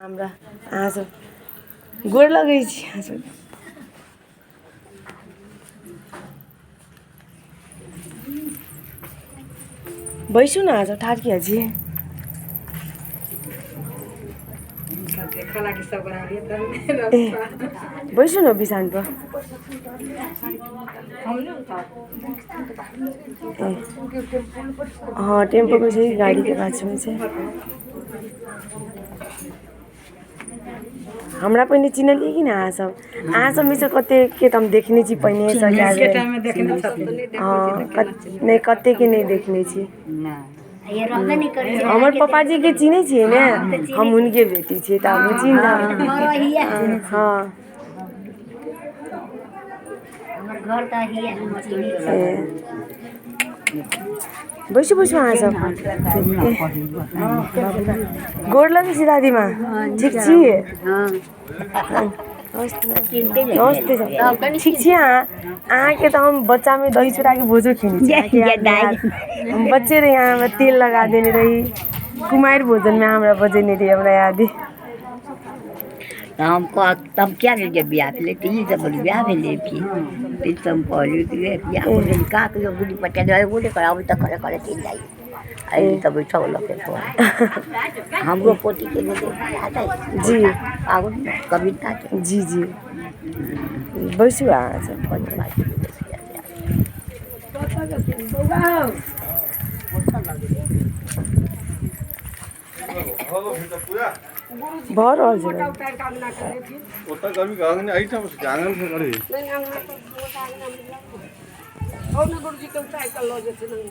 हमरा अहाँ सब गोर लगै छी अहाँ सब बैसू न अहाँ सब ठाढ़ किया छी बैसू न बिछान पर हाँ टेम्पो को से गाड़ी के पास में से हमरा पहिने चिन्हलिए कि न अहाँ सब में से कते के हम देखने छी पहिने नहीं कते के नहीं देखने छी हमर पापा जी के चिन्हे छिए ने हम उनके बेटी छी त हम चिन्ह हां हमर घर त हिया हम चिन्हे बैसु बैसु अहाँ सब गोर लगै छी दादी माँ ठीक छी नमस्ते ठीक छी अहाँ के तो हम बच्चा में दही चूड़ा के भोजो खेनी हम बच्चे रहे यहाँ में तेल लगा देने रही कुमार भोजन में हमरा बजेने रही हमरा याद है हमको तब क्या ले ब्याह ले तीन जब ब्याह में ले फिर तुम पहले ब्याह को निकाह के गुडी पटा दे बोले कराओ तक करे करे तीन जाई आई तब बैठा लगे तो हमरो पोती के ले जी आगो कविता जी जी बैसु आ सब भर रहल छै ओता गर्मी गांग ने आइटा गांगन से करे नहीं हम और न गुरुजी के उठाई कर लो जैसे नहीं